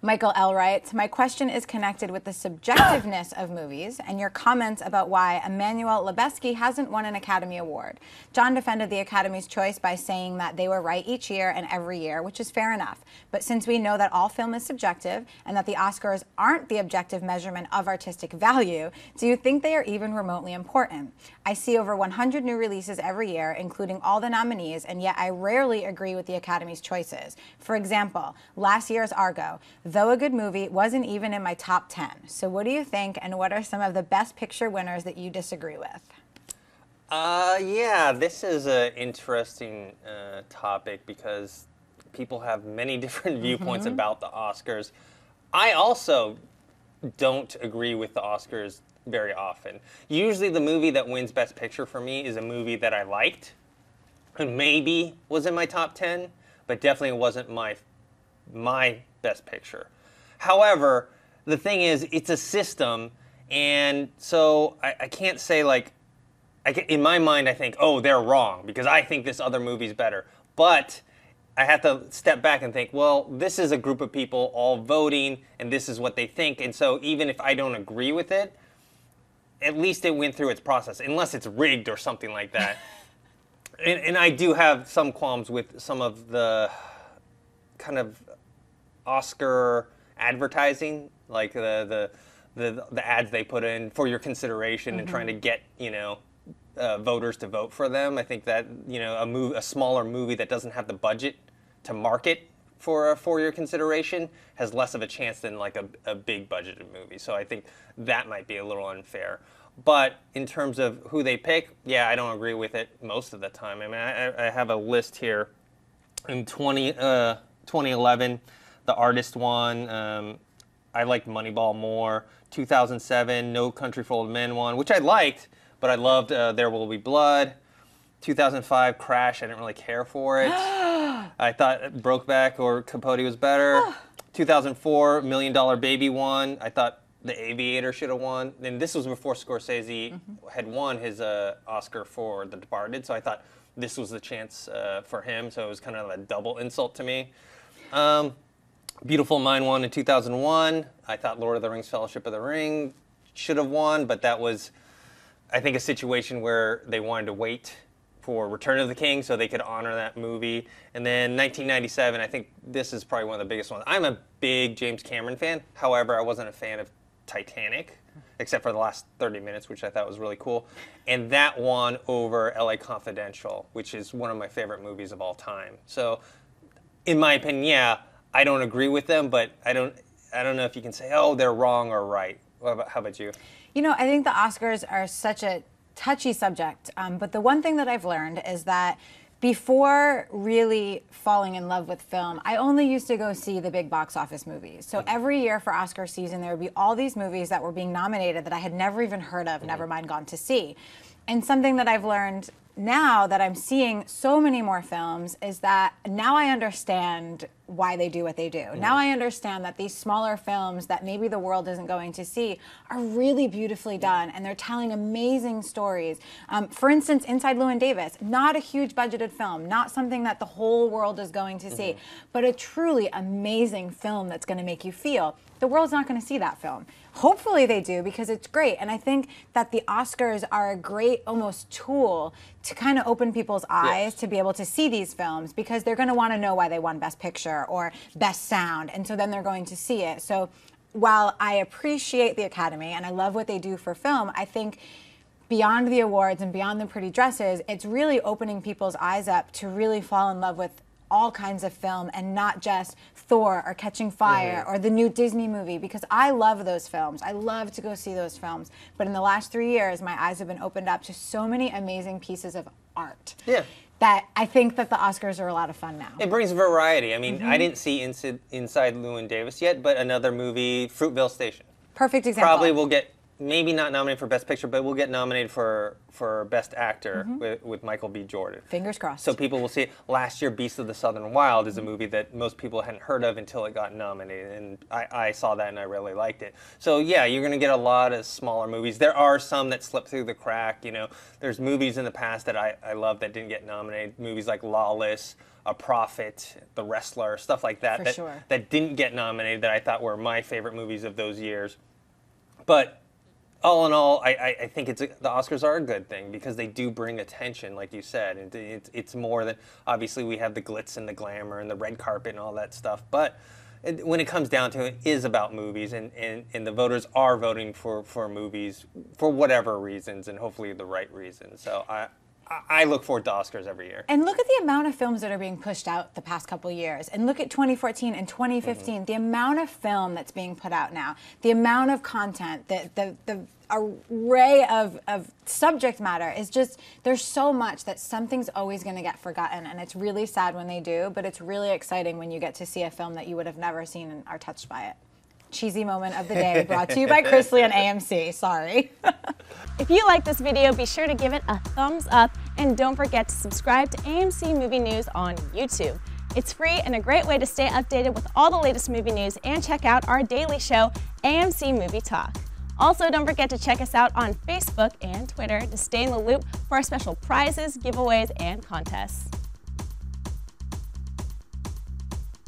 Michael L writes, my question is connected with the subjectiveness of movies and your comments about why Emmanuel Lubezki hasn't won an Academy Award. John defended the Academy's choice by saying that they were right each year and every year, which is fair enough. But since we know that all film is subjective and that the Oscars aren't the objective measurement of artistic value, do you think they are even remotely important? I see over 100 new releases every year, including all the nominees, and yet I rarely agree with the Academy's choices. For example, last year's Argo, though a good movie, wasn't even in my top 10. So what do you think, and what are some of the Best Picture winners that you disagree with? Yeah, this is an interesting topic because people have many different viewpoints about the Oscars. I also don't agree with the Oscars very often. Usually the movie that wins Best Picture for me is a movie that I liked and maybe was in my top 10, but definitely wasn't my Best Picture. However, the thing is, it's a system, and so I can't say, like, in my mind I think, oh, they're wrong because I think this other movie's better. But I have to step back and think, well, this is a group of people all voting, and this is what they think, and so even if I don't agree with it, at least it went through its process, unless it's rigged or something like that. and I do have some qualms with some of the kind of Oscar advertising, like the ads they put in for your consideration and trying to get, you know, voters to vote for them. I think that, you know, a smaller movie that doesn't have the budget to market for your consideration has less of a chance than like a big budgeted movie. So I think that might be a little unfair. But in terms of who they pick, yeah, I don't agree with it most of the time. I mean, I have a list here. In 2011, The Artist won. I liked Moneyball more. 2007, No Country for Old Men won, which I liked, but I loved There Will Be Blood. 2005, Crash, I didn't really care for it. I thought Brokeback or Capote was better. 2004, Million Dollar Baby won. I thought The Aviator should have won. And this was before Scorsese had won his Oscar for The Departed, so I thought this was the chance for him, so it was kind of a double insult to me. Beautiful Mind won in 2001. I thought Lord of the Rings, Fellowship of the Ring should have won, but that was, I think, a situation where they wanted to wait for Return of the King so they could honor that movie. And then 1997, I think this is probably one of the biggest ones. I'm a big James Cameron fan. However, I wasn't a fan of Titanic, except for the last 30 minutes, which I thought was really cool. And that won over LA Confidential, which is one of my favorite movies of all time. So, in my opinion, yeah, I don't agree with them, but I don't know if you can say, oh, they're wrong or right. How about you? You know, I think the Oscars are such a touchy subject, but the one thing that I've learned is that before really falling in love with film, I only used to go see the big box office movies. So every year for Oscar season, there would be all these movies that were being nominated that I had never even heard of, never mind gone to see. And something that I've learned now that I'm seeing so many more films is that now I understand why they do what they do. Now I understand that these smaller films that maybe the world isn't going to see are really beautifully done, and they're telling amazing stories. For instance, Inside Llewyn Davis, not a huge budgeted film, not something that the whole world is going to see, but a truly amazing film that's going to make you feel. The world's not going to see that film. Hopefully they do, because it's great. And I think that the Oscars are a great almost tool to kind of open people's eyes to be able to see these films, because they're going to want to know why they won Best Picture or Best Sound. And so then they're going to see it. So while I appreciate the Academy and I love what they do for film, I think beyond the awards and beyond the pretty dresses, it's really opening people's eyes up to really fall in love with all kinds of film and not just Thor or Catching Fire or the new Disney movie, because I love those films. I love to go see those films. But in the last 3 years, my eyes have been opened up to so many amazing pieces of art that I think that the Oscars are a lot of fun now. It brings variety. I mean, I didn't see Inside Llewyn Davis yet, but another movie, Fruitvale Station. Perfect example. Probably will get maybe not nominated for Best Picture, but will get nominated for Best Actor with Michael B. Jordan. Fingers crossed. So people will see it. Last year, Beast of the Southern Wild is a movie that most people hadn't heard of until it got nominated, and I saw that and I really liked it. So yeah, you're going to get a lot of smaller movies. There are some that slip through the crack. You know, there's movies in the past that I love that didn't get nominated. Movies like Lawless, A Prophet, The Wrestler, stuff like that. That didn't get nominated that I thought were my favorite movies of those years. But all in all, I think the Oscars are a good thing because they do bring attention, like you said. And it's more than, obviously we have the glitz and the glamour and the red carpet and all that stuff. But when it comes down to it, it is about movies. And the voters are voting for movies for whatever reasons, and hopefully the right reasons. So I look forward to Oscars every year. And look at the amount of films that are being pushed out the past couple years. And look at 2014 and 2015, the amount of film that's being put out now, the amount of content, the array of subject matter is just, there's so much that something's always going to get forgotten. And it's really sad when they do, but it's really exciting when you get to see a film that you would have never seen and are touched by it. Cheesy moment of the day brought to you by Chrisley and AMC. Sorry. If you like this video, be sure to give it a thumbs up and don't forget to subscribe to AMC Movie News on YouTube. It's free and a great way to stay updated with all the latest movie news and check out our daily show, AMC Movie Talk. Also, don't forget to check us out on Facebook and Twitter to stay in the loop for our special prizes, giveaways, and contests.